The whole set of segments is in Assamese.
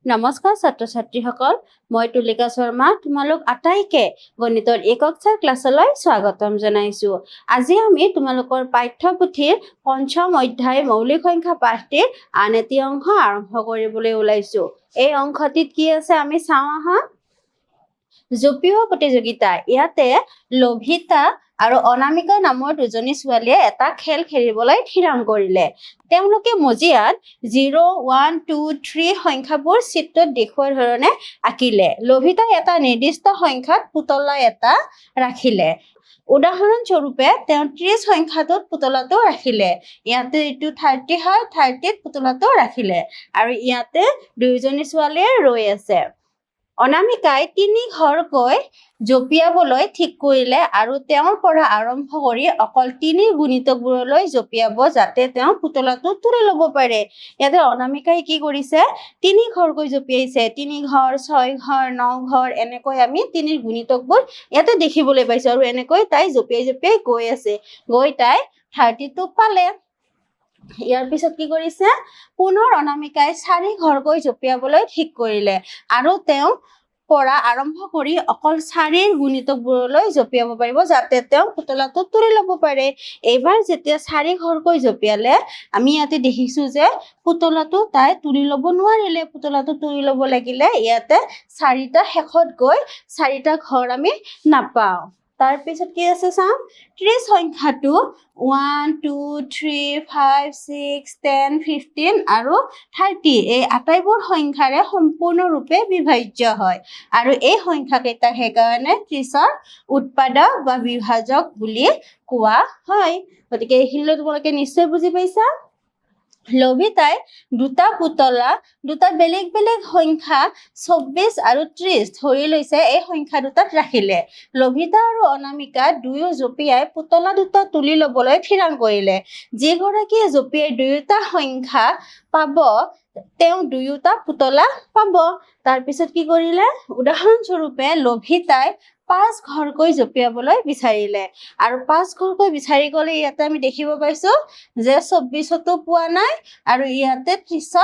নমস্কাৰ ছাত্ৰ ছাত্ৰীসকল, মই তুলিকা শৰ্মা তোমালোক আটাইকে গণিতৰ একক ক্লাছলৈ স্বাগতম জনাইছো। আজি আমি তোমালোকৰ পাঠ্যপুথিৰ পঞ্চম অধ্যায় মৌলিক সংখ্যা পাঠটিৰ আন এটি অংশ আৰম্ভ কৰিবলৈ ওলাইছো। এই অংশটিত কি আছে আমি চাওঁ আহা। জপিওৱা প্ৰতিযোগিতা। ইয়াতে লভিতা আৰু অনামিকা নামৰ দুজনী ছোৱালীয়ে এটা খেল খেলিবলৈ থিৰাং কৰিলে। তেওঁলোকে মজিয়াত 0, 1, 2, 3 সংখ্যাবোৰ চিত্ৰত দেখুওৱাৰ ধৰণে আঁকিলে। লভিতাই এটা নিৰ্দিষ্ট সংখ্যাত পুতলা এটা ৰাখিলে। উদাহৰণ স্বৰূপে তেওঁ 30 সংখ্যাটোত পুতলাটো ৰাখিলে। ইয়াতে এইটো 30 হয়, 30ত পুতলাটো ৰাখিলে আৰু ইয়াতে দুয়োজনী ছোৱালীয়ে ৰৈ আছে। অনামিকাই 3 ঘৰকৈ জপিয়াবলৈ ঠিক কৰিলে আৰু তেওঁৰ পৰা আৰম্ভ কৰি অকল 3 গুণিতকবোৰলৈ জপিয়াব যাতে তেওঁ পুতলাটো তুলি ল'ব পাৰে। ইয়াতে অনামিকাই কি কৰিছে 3 ঘৰকৈ জপিয়াইছে। 3 ঘৰ, 6 ঘৰ, 9 ঘৰ এনেকৈ আমি 3 গুণিতকবোৰ ইয়াতে দেখিবলৈ পাইছো আৰু এনেকৈ তাই জপিয়াই জপিয়াই গৈ আছে। গৈ তাই 32 পালে। ইয়াৰ পিছত কি কৰিছে পুনৰ অনামিকাই 4 ঘৰকৈ জপিয়াবলৈ ঠিক কৰিলে আৰু তেওঁ পৰা আৰম্ভ কৰি অকল 4 গুণিতকবোৰলৈ জপিয়াব পাৰিব যাতে তেওঁ পুতলাটো তুলি ল'ব পাৰে। এইবাৰ যেতিয়া 4 ঘৰকৈ জপিয়ালে আমি ইয়াতে দেখিছো যে পুতলাটো তাই তুলি ল'ব নোৱাৰিলে। পুতলাটো তুলি ল'ব লাগিলে ইয়াতে 4টা শেষত গৈ 4টা ঘৰ আমি নাপাওঁ। তাৰ পিছত কি আছে চাওঁ 30 সংখ্যাটো 1, 2, 3, 5, 6, 10, 15 আৰু 30 এই আটাইবোৰ সংখ্যাৰে সম্পূৰ্ণৰূপে বিভাজ্য হয় আৰু এই সংখ্যাকেইটাক সেইকাৰণে 30ৰ উৎপাদক বা বিভাজক বুলি কোৱা হয়। গতিকে এইখিনিলৈ তোমালোকে নিশ্চয় বুজি পাইছা। লভিতাই দুটা পুতলা দুটা বেলেগ বেলেগ সংখ্যা 24 আৰু 30 ধৰি লৈছে এই সংখ্যা দুটাত ৰাখিলে। লভিতা আৰু অনামিকা দুয়ো জপিয়াই পুতলা দুটা তুলি ল'বলৈ থিৰাং কৰিলে। যিগৰাকীয়ে জপিয়াই দুয়োটা সংখ্যা পাব তেওঁ দুয়োটা পুতলা পাব। তাৰ পিছত কি কৰিলে উদাহৰণ স্বৰূপে লভিতাই 5 ঘৰকৈ জপিয়াবলৈ বিচাৰিলে আৰু 5 ঘৰকৈ বিচাৰি গ'লে ইয়াতে আমি দেখিব পাইছো যে 24তো পোৱা নাই আৰু ইয়াতে 30ত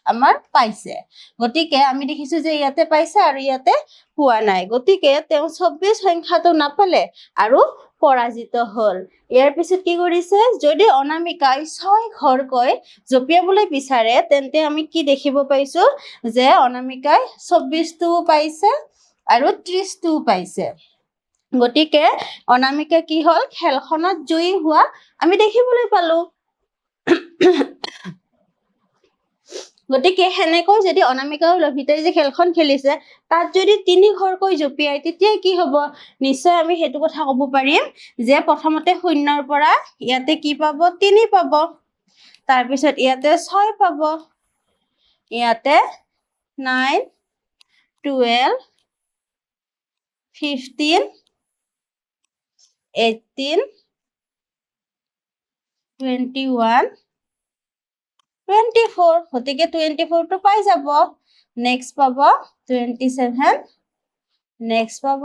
আমাৰ পাইছে। গতিকে আমি দেখিছো যে ইয়াতে পাইছে আৰু ইয়াতে পোৱা নাই। গতিকে তেওঁ 24 সংখ্যাটো নাপালে আৰু পৰাজিত হ'ল। ইয়াৰ পিছত কি কৰিছে যদি অনামিকাই 6 ঘৰকৈ জপিয়াবলৈ বিচাৰে তেন্তে আমি কি দেখিব পাইছো যে অনামিকাই 24টোও পাইছে আৰু 30টোও পাইছে। গতিকে অনামিকা কি হ'ল খেলখনত জয়ী হোৱা আমি দেখিবলৈ পালো। গতিকে সেনেকৈ যদি অনামিকা আৰু লভিতাই যে খেলখন খেলিছে তাত যদি 3 ঘৰকৈ জপিয়াই তেতিয়া কি হ'ব নিশ্চয় আমি সেইটো কথা ক'ব পাৰিম যে প্ৰথমতে 0ৰ পৰা ইয়াতে কি পাব 3 পাব। তাৰপিছত ইয়াতে 6 পাব, ইয়াতে 9, 12, 15, 18, 21, 24 গতিকে 24টো পাই যাব। নেক্সট পাব 27, নেক্সট পাব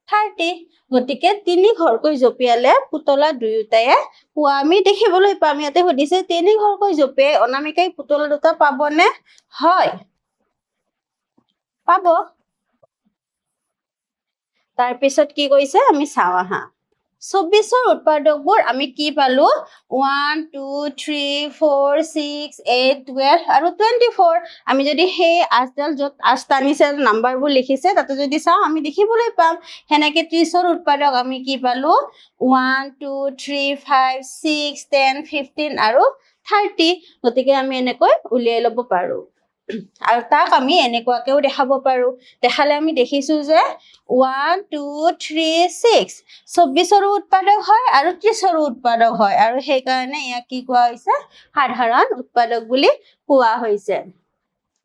30। গতিকে 3 ঘৰকৈ জপিয়ালে পুতলা দুয়োটাই পোৱা আমি দেখিবলৈ পাম। ইয়াতে সুধিছে 3 ঘৰকৈ জপিয়াই অনামিকাই পুতলা দুটা পাবনে? হয় পাব। তাৰ পিছত কি কৈছে আমি চাওঁ আহা। 24ৰ উৎপাদকবোৰ আমি কি পালো 1, 2, 3, 4, 6, 8, 12 আৰু 24। আমি যদি সেই আঠডাল য'ত আঠ টানিছে নাম্বাৰবোৰ লিখিছে তাতে যদি চাওঁ আমি দেখিবলৈ পাম। সেনেকে 30ৰ উৎপাদক আমি কি পালো 1, 2, 3, 5, 6, 10, 15 আৰু 30। গতিকে আমি এনেকৈ উলিয়াই ল'ব পাৰো আৰু তাক আমি এনেকুৱাকেও দেখাব পাৰো। দেখালে আমি দেখিছো যে 1, 2, 3, 6 24ৰো উৎপাদক হয় আৰু 30ৰো উৎপাদক হয় আৰু সেইকাৰণে ইয়াক কি কোৱা হৈছে সাধাৰণ উৎপাদক বুলি কোৱা হৈছে।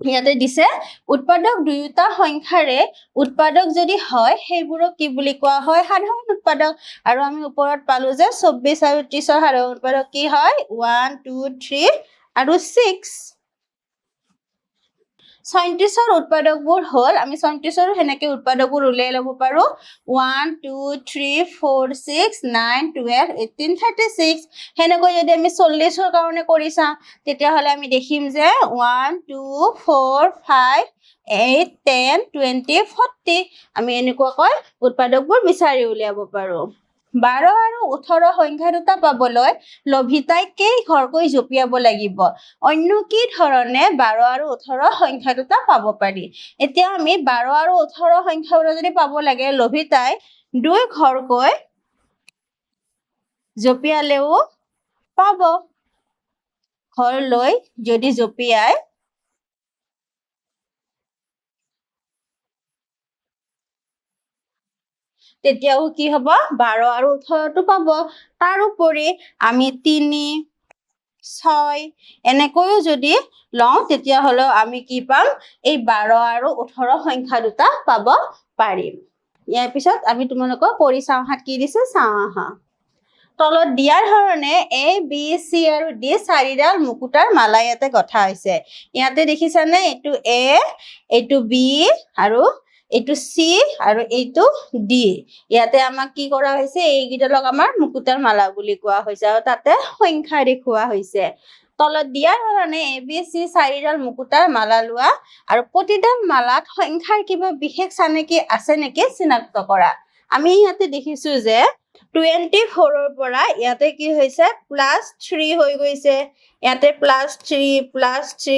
ইয়াতে দিছে উৎপাদক দুয়োটা সংখ্যাৰে উৎপাদক যদি হয় সেইবোৰক কি বুলি কোৱা হয় সাধাৰণ উৎপাদক। আৰু আমি ওপৰত পালো যে 24 আৰু 30ৰ সাধাৰণ উৎপাদক কি হয় 1, 2, 3 আৰু 6। 37ৰ উৎপাদকবোৰ হ'ল আমি 37ৰ হেনেকে উৎপাদকবোৰ উলিয়াই ল'ব পাৰো 1 2 3 4 6 9 12 18 36 হেনেকৈ যদি আমি 40ৰ কাৰণে কৰি চাওঁ তেতিয়া হলে আমি দেখিম যে 1 2 4 5 8 10 20 40 আমি এনেকুৱাকৈ উৎপাদকবোৰ বিচাৰি উলিয়াব পাৰো 12 আৰু 18 সংখ্যা দুটা পাবলৈ লভিতাই কেই ঘৰকৈ জপিয়াব লাগিব অন্য কি ধৰণে 12 আৰু 18 সংখ্যা দুটা পাব পাৰি এতিয়া আমি 12 আৰু 18 সংখ্যা দুটা যদি পাব লাগে লভিতাই 2 ঘৰকৈ জপিয়ালেও পাব ঘৰলৈ যদি জপিয়াই তেতিয়াও কি হ'ব 12 আৰু 18 টো পাব তাৰ উপৰি আমি 3 6 এনেকৈও যদি লওঁ তেতিয়া হলো আমি কি পাম এই 12 আৰু 18 সংখ্যা দুটা পাব পাৰিম ইয়াৰ পিছত আমি তোমালোকক কৰি চাওঁ হাত কি দিছে চাওঁ আহা তলত দিয়াৰ ধৰণে A B C আৰু D চাৰিডাল মুকুতাৰ মালা ইয়াতে গঠা হৈছে ইয়াতে দেখিছানে এইটো A এইটো B আৰু এইটো C আৰু এইটো D ইয়াতে আমাক কি কৰা হৈছে এইগিডালক আমাৰ মুকুতাৰ মালা বুলি কোৱা হৈছে আৰু তাতে সংখ্যা দেখুওৱা হৈছে তলত দিয়াৰ ধৰণে A B C চাৰিডাল মুকুতাৰ মালা লোৱা আৰু প্ৰতিডাল মালাত সংখ্যাৰ কিবা বিশেষ চানেকি আছে নেকি চিনাক্ত কৰা আমি ইয়াতে দেখিছো যে 24ৰ পৰা ইয়াতে কি হৈছে +3 হৈ গৈছে ইয়াতে +3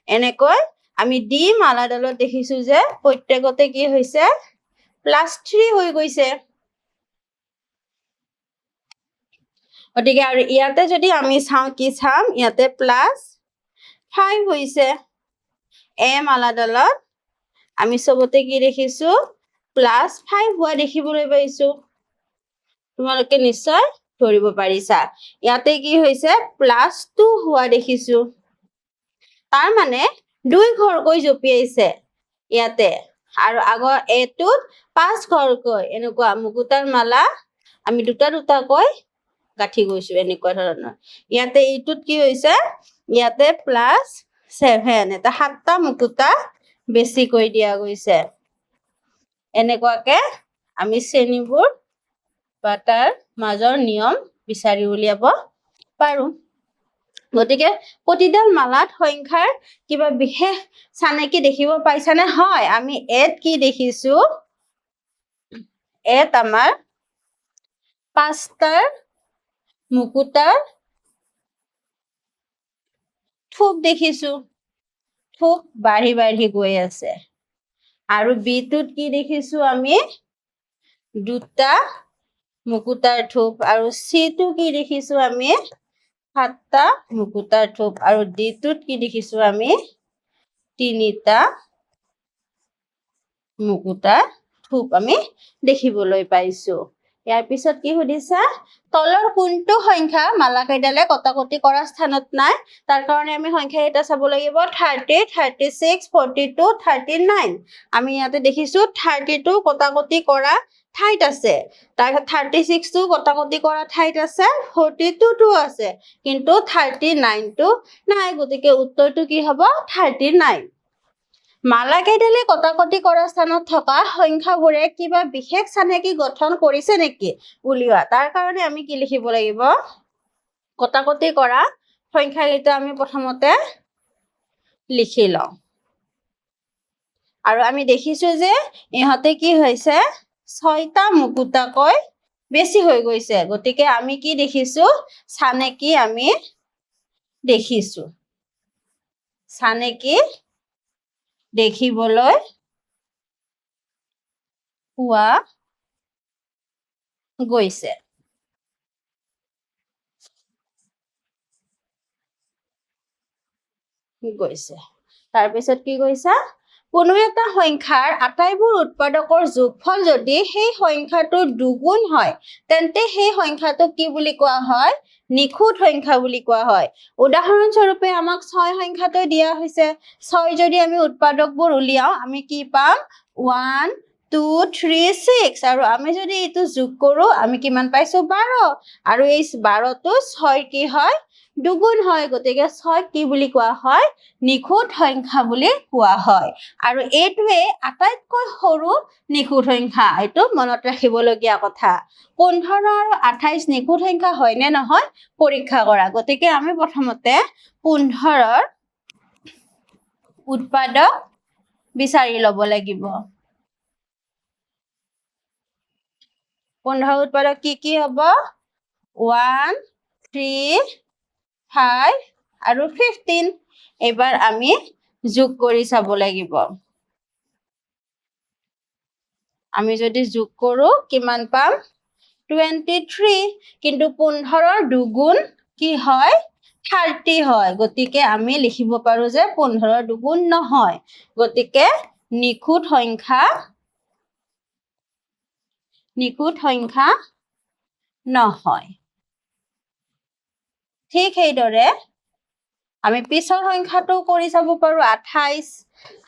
এনেকৈ আমি ডি মালাডালত দেখিছো যে প্ৰত্যেকতে কি হৈছে +3 হৈ গৈছে গতিকে আৰু ইয়াতে যদি আমি চাওঁ কি চাম ইয়াতে +5 হৈছে এ মালাডালত আমি সবতে কি দেখিছো +5 হোৱা দেখিবলৈ পাইছো তোমালোকে নিশ্চয় ধৰিব পাৰিছা ইয়াতে কি হৈছে +2 হোৱা দেখিছো তাৰ মানে 2 ঘৰকৈ জপিয়াইছে ইয়াতে আৰু আগৰ এটোত 5 ঘৰকৈ এনেকুৱা মুকুতাৰ মালা আমি দুটা দুটাকৈ গাঠি গৈছো এনেকুৱা ধৰণৰ ইয়াতে এইটোত কি হৈছে ইয়াতে +7 এটা 7টা মুকুতা বেছিকৈ দিয়া গৈছে এনেকুৱাকে আমি শ্ৰেণীবোৰ বা তাৰ মাজৰ নিয়ম বিচাৰি উলিয়াব পাৰো গতিকে প্ৰতিডাল মালাত সংখ্যাৰ কিবা বিশেষ চানেকি দেখিব পাইছানে হয় আমি এত কি দেখিছো এত আমাৰ 5টাৰ মুকুতাৰ থোপ দেখিছো থোপ বাঢ়ি বাঢ়ি গৈ আছে আৰু বিটোত কি দেখিছো আমি দুটা মুকুতাৰ থোপ আৰু সিটো কি দেখিছো আমি 7টা মুকুতাৰ থোপ আৰু ডিটোত কি দেখিছো আমি 3টা মুকুতাৰ থোপ আমি দেখিবলৈ পাইছো ইয়াৰ পিছত কি সুধিছা তলৰ কোনটো সংখ্যা মালাকেইডালে কটাকটি কৰা স্থানত নাই তাৰ কাৰণে আমি সংখ্যা এটা চাব লাগিব 30 36 42 39 আমি ইয়াতে দেখিছো 32 কটাকটি কৰা ঠাইত আছে তাৰপিছত 36 টো কটাকটি কৰা ঠাইত আছে 42 টো আছে কিন্তু 39 টো নাই গতিকে উত্তৰটো কি হ'ব 39 মালাকেইডালে কটাকটি কৰা স্থানত থকা সংখ্যাবোৰে কিবা বিশেষ চানেকি গঠন কৰিছে নেকি উলিওৱা তাৰ কাৰণে আমি কি লিখিব লাগিব কটাকটি কৰা সংখ্যাকেইটা আমি প্ৰথমতে লিখি লওঁ আৰু আমি দেখিছো যে ইহঁতে কি হৈছে 6টা মুকুতাকৈ বেছি হৈ গৈছে গতিকে আমি কি দেখিছো চানেকি আমি দেখিছো চানেকি দেখিবলৈ পোৱা গৈছে তাৰপিছত কি কৈছা কোনো এটা সংখ্যাৰ আটাইবোৰ উৎপাদকৰ যোগফল যদি সেই সংখ্যাটোৰ দুগুণ হয় তেন্তে সেই সংখ্যাটোক কি বুলি কোৱা হয় নিখুঁত সংখ্যা বুলি কোৱা হয় উদাহৰণ স্বৰূপে আমাক 6 সংখ্যাটো দিয়া হৈছে 6 যদি আমি উৎপাদকবোৰ উলিয়াও আমি কি পাম 1 2 3 6 আৰু আমি যদি এইটো যোগ কৰো আমি কিমান পাইছো 12 আৰু এই 12 টো 6 কি হয় দুগুণ হয় গতিকে 6 কি বুলি কোৱা হয় নিখুঁত সংখ্যা বুলি কোৱা হয় আৰু এইটোৱে আটাইতকৈ সৰু নিখুঁত সংখ্যা এইটো মনত ৰাখিবলগীয়া কথা 15 আৰু 28 নিখুঁত সংখ্যা হয় নে নহয় পৰীক্ষা কৰা গতিকে আমি প্ৰথমতে 15ৰ উৎপাদক বিচাৰি ল'ব লাগিব 15 উৎপাদক কি হ'ব 1 3 5 আৰু 15 এবাৰ আমি যোগ কৰি চাব লাগিব আমি যদি যোগ কৰো কিমান পাম 23 কিন্তু 15ৰ দুগুণ কি হয় 30 হয় গতিকে আমি লিখিব পাৰো যে 15ৰ দুগুণ নহয় গতিকে নিখুঁত সংখ্যা নহয় ঠিক সেইদৰে আমি পিছৰ সংখ্যাটো কৰি চাব পাৰো 28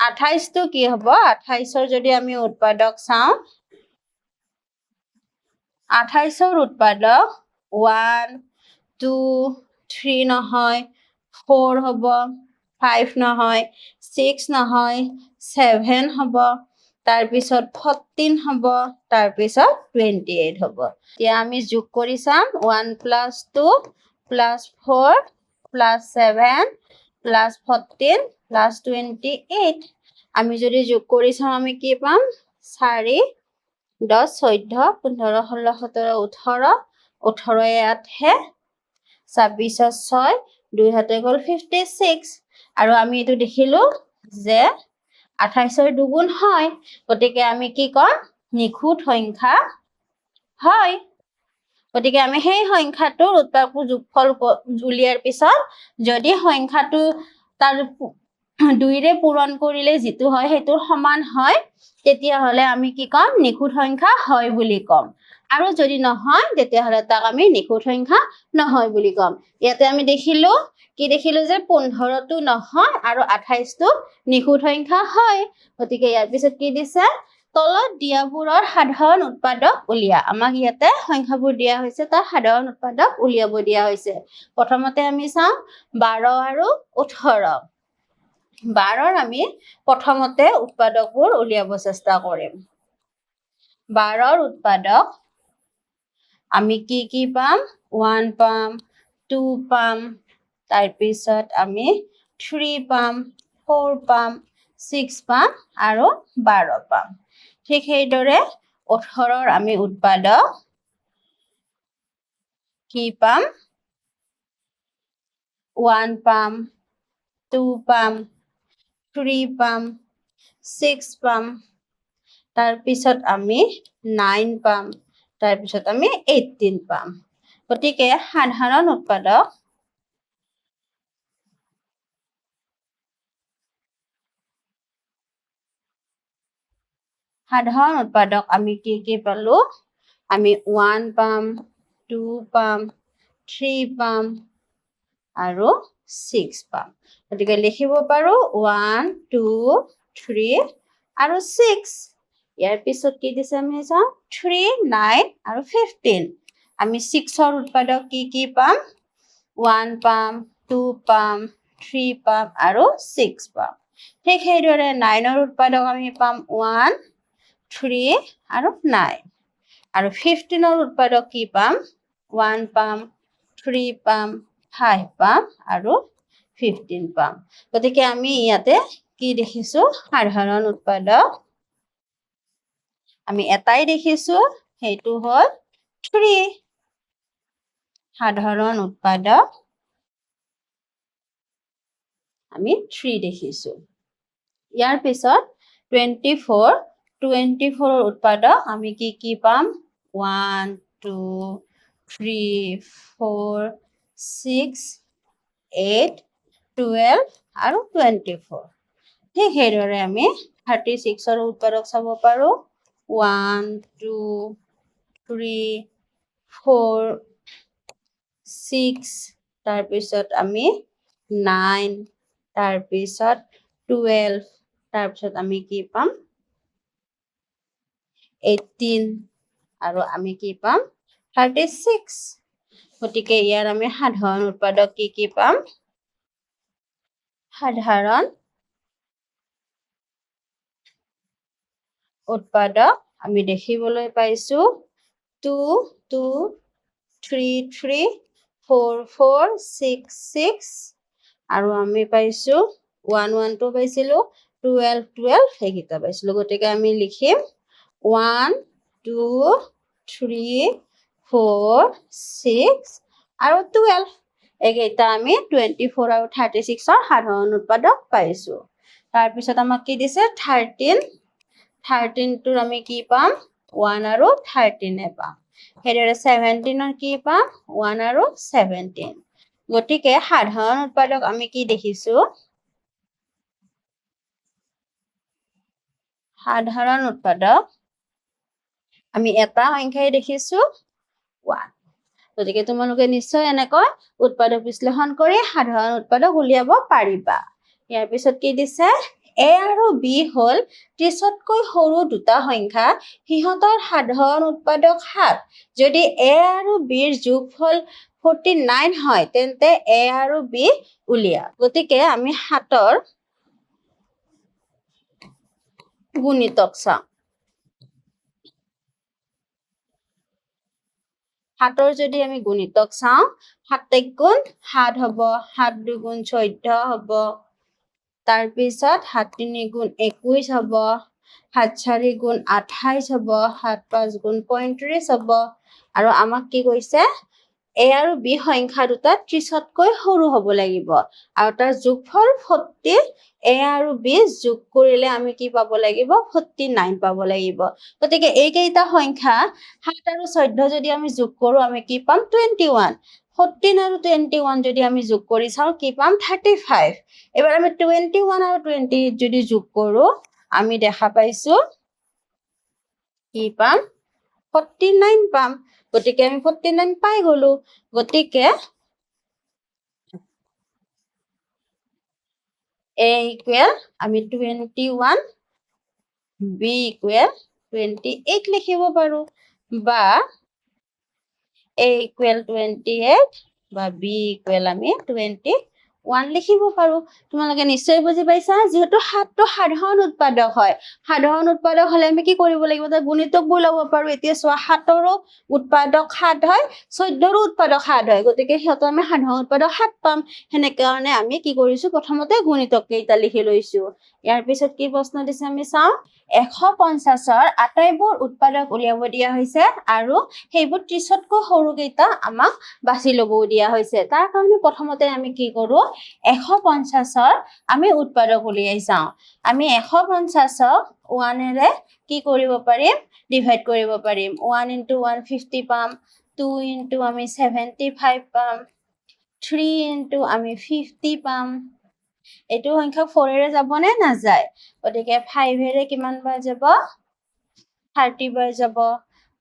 28টো কি হ'ব 28ৰ যদি আমি উৎপাদক চাওঁ 28ৰ উৎপাদক 1 2 3 নহয় 4 হ'ব 5 নহয় 6 নহয় 7 হ'ব তাৰপিছত 14 হ'ব তাৰপিছত 28 হ'ব এতিয়া আমি যোগ কৰি চাম 1 + 2 + 4 + 7 + 14 + 28 আমি যদি যোগ কৰি চাওঁ আমি কি পাম 4 10 14 15 16 17 18 18 8 26 6 2 হাতে গ'ল 56 আৰু আমি এইটো দেখিলো যে 28ৰ দুগুণ হয় গতিকে আমি কি কম নিখুঁত সংখ্যা হয় গতিকে আমি সেই সংখ্যাটোৰ উৎপাদক যোগফল উলিয়াৰ পিছত যদি সংখ্যাটো তাৰ 2ৰে পূৰণ কৰিলে যিটো হয় সেইটোৰ সমান হয় তেতিয়াহ'লে আমি কি কম নিখুঁত সংখ্যা হয় বুলি কম আৰু যদি নহয় তেতিয়াহ'লে তাক আমি নিখুঁত সংখ্যা নহয় বুলি কম ইয়াতে আমি দেখিলো যে 15টো নহয় আৰু 28টো নিখুঁত সংখ্যা হয় গতিকে ইয়াৰ পিছত কি দিছে তলত দিয়াবোৰৰ সাধাৰণ উৎপাদক উলিয়া আমাক ইয়াতে সংখ্যাবোৰ দিয়া হৈছে তাৰ সাধাৰণ উৎপাদক উলিয়াব দিয়া হৈছে প্ৰথমতে আমি চাওঁ 12 আৰু 18 12ৰ আমি প্ৰথমতে উৎপাদকবোৰ উলিয়াব চেষ্টা কৰিম 12ৰ উৎপাদক আমি কি পাম 1 পাম 2 পাম তাৰপিছত আমি 3 পাম 4 পাম 6 পাম আৰু 12 পাম ঠিক সেইদৰে 18ৰ আমি উৎপাদক কি পাম 1 পাম 2 পাম 3 পাম 6 পাম তাৰপিছত আমি 9 পাম তাৰপিছত আমি 18 পাম গতিকে সাধাৰণ উৎপাদক আমি কি পালো আমি 1 পাম 2 পাম 3 পাম আৰু 6 পাম গতিকে লিখিব পাৰো 1 2 3 আৰু 6 ইয়াৰ পিছত কি দিছে আমি চাওঁ 3 9 আৰু 15 আমি 6ৰ উৎপাদক কি পাম 1 পাম 2 পাম 3 পাম আৰু 6 পাম ঠিক সেইদৰে 9ৰ উৎপাদক আমি পাম 1 3 আৰু 9 আৰু 15ৰ উৎপাদক কি পাম 1 পাম 3 পাম 5 পাম আৰু 15 পাম গতিকে আমি ইয়াতে কি দেখিছো সাধাৰণ উৎপাদক আমি এটাই দেখিছো সেইটো হ'ল 3 সাধাৰণ উৎপাদক আমি 3 দেখিছো ইয়াৰ পিছত 24ৰ উৎপাদক আমি কি পাম 1 2 3 4 6 8 12 আৰু 24 ঠিক সেইদৰে আমি 36ৰ উৎপাদক চাব পাৰো 1 2 3 4 6 তাৰপিছত আমি 9 তাৰপিছত 12 তাৰপিছত আমি কি পাম 18 আৰু আমি কি পাম 36 গতিকে ইয়াৰ আমি সাধাৰণ উৎপাদক কি পাম সাধাৰণ উৎপাদক আমি দেখিবলৈ পাইছো 2 2 3 3 4 4 6 6 আৰু আমি পাইছো 1 1 2 পাইছিলো 12 12 এইকেইটা পাইছিলো গতিকে আমি লিখিম 1 2 3 4 6 আৰু 12 এইকেইটা আমি 24 আৰু 36ৰ সাধাৰণ উৎপাদক পাইছো তাৰপিছত আমাক কি দিছে 13 টোৰ আমি কি পাম 1 আৰু 13 পাম হেৰে 17ৰ কি পাম 1 আৰু 17 গতিকে সাধাৰণ উৎপাদক আমি কি দেখিছো সাধাৰণ উৎপাদক আমি এটা সংখ্যাই দেখিছো 1 গতিকে তোমালোকে নিশ্চয় এনেকৈ উৎপাদক বিশ্লেষণ কৰি সাধাৰণ উৎপাদক উলিয়াব পাৰিবা ইয়াৰ পিছত কি দিছে A আৰু B হল 30তকৈ সৰু দুটা সংখ্যা হিহঁতৰ সাধাৰণ উৎপাদক 7 যদি A আৰু B ৰ যোগফল 49 হয় তেন্তে A আৰু B উলিয়া গতিকে আমি 7ৰ গুণিতক চাওঁ 7ৰ যদি আমি গুণিতক চাওঁ 7 গুণ 7 হ'ব 7 দুগুণ 14 হ'ব তাৰপিছত 7 3 গুণ 21 হ'ব 7 4 গুণ 28 হ'ব 7 5 গুণ 35 হ'ব আৰু আমাক কি কৈছে A আৰু B সংখ্যা দুটা 30তকৈ সৰু হ'ব লাগিব আৰু তাৰ যোগফল 40 A আৰু B যোগ কৰিলে আমি কি পাব লাগিব 49 পাব লাগিব গতিকে এইকেইটা সংখ্যা 7 আৰু 14 যদি আমি যোগ কৰো আমি কি পাম 21 14 আৰু 21 যদি আমি যোগ কৰি চাও কি পাম 35 এবাৰ আমি 21 আৰু 20 যদি যোগ কৰো আমি দেখা পাইছো কি পাম 49 পাম গতিকে আমি 49 পাই গলো গতিকে A equal আমি 21 B equal 28 লিখিব পাৰো বা A equal 28 বা B equal আমি 21 লিখিব পাৰো তোমালোকে নিশ্চয় বুজি পাইছা যেহেতু 7টো সাধাৰণ উৎপাদক হয় সাধাৰণ উৎপাদক হলে আমি কি কৰিব লাগিব তাৰ গুণিতকবোৰ ল'ব পাৰো এতিয়া চোৱা 7ৰো উৎপাদক 7 হয় 14ৰো উৎপাদক 7 হয় গতিকে হিহঁত আমি সাধাৰণ উৎপাদক 7 পাম হেনে কাৰণে আমি কি কৰিছো প্ৰথমতে গুণিতক কেইটা লিখি লৈছো ইয়াৰ পিছত কি প্ৰশ্ন দিছে আমি চাওঁ 150ৰ আটাইবোৰ উৎপাদক উলিয়াব দিয়া হৈছে আৰু সেইবোৰ 30তকৈ সৰু কেইটা আমাক বাছি ল'ব দিয়া হৈছে তাৰ কাৰণে প্ৰথমতে আমি কি কৰো 150ৰ আমি উৎপাদক উলিয়াই যাওঁ আমি 150ক 1 এৰে কি কৰিব পাৰিম ডিভাইড কৰিব পাৰিম 1 * 150 পাম 2 * আমি 75 পাম 3 * আমি 50 পাম এইটো সংখ্যা 4 এৰে যাব নে নাযায় গতিকে 5 এৰে কিমান বাৰ যাব 30 বাৰ যাব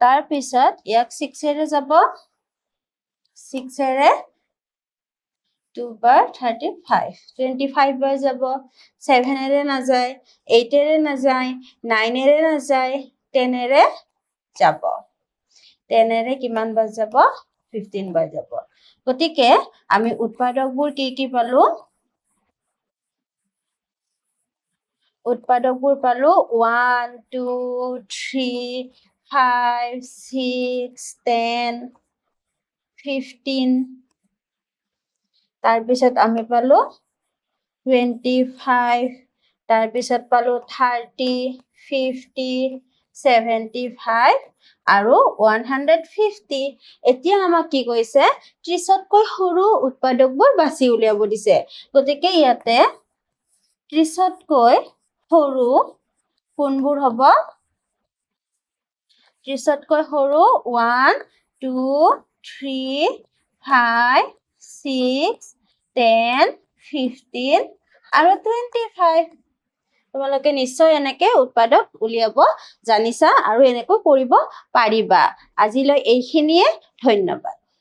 তাৰ পিছত ইয়াক 6 এৰে যাব 6 এৰে 2 বাৰ 35 25 বাৰ যাব 7 এৰে নাযায় 8 এৰে নাযায় 9 এৰে নাযায় 10 এৰে যাব 10 এৰে কিমান বাৰ যাব 15 বাৰ যাব গতিকে আমি উৎপাদকবোৰ কি পালো উৎপাদকবোৰ পালো 1 2 3 5 6 10 15 তাৰপিছত আমি পালো 25 তাৰপিছত পালো 30 50 75 আৰু 150 এতিয়া আমাক কি কৈছে 30তকৈ সৰু উৎপাদকবোৰ বাছি উলিয়াব দিছে গতিকে ইয়াতে 30তকৈ সৰু কোনবোৰ হ'ব 30তকৈ সৰু 1 2 3 5 6 10 15 আৰু 25 তোমালোকে নিশ্চয় এনেকে উৎপাদক উলিয়াব জানিছা আৰু এনেকৈ কৰিব পাৰিবা আজিলৈ এইখিনিয়ে ধন্যবাদ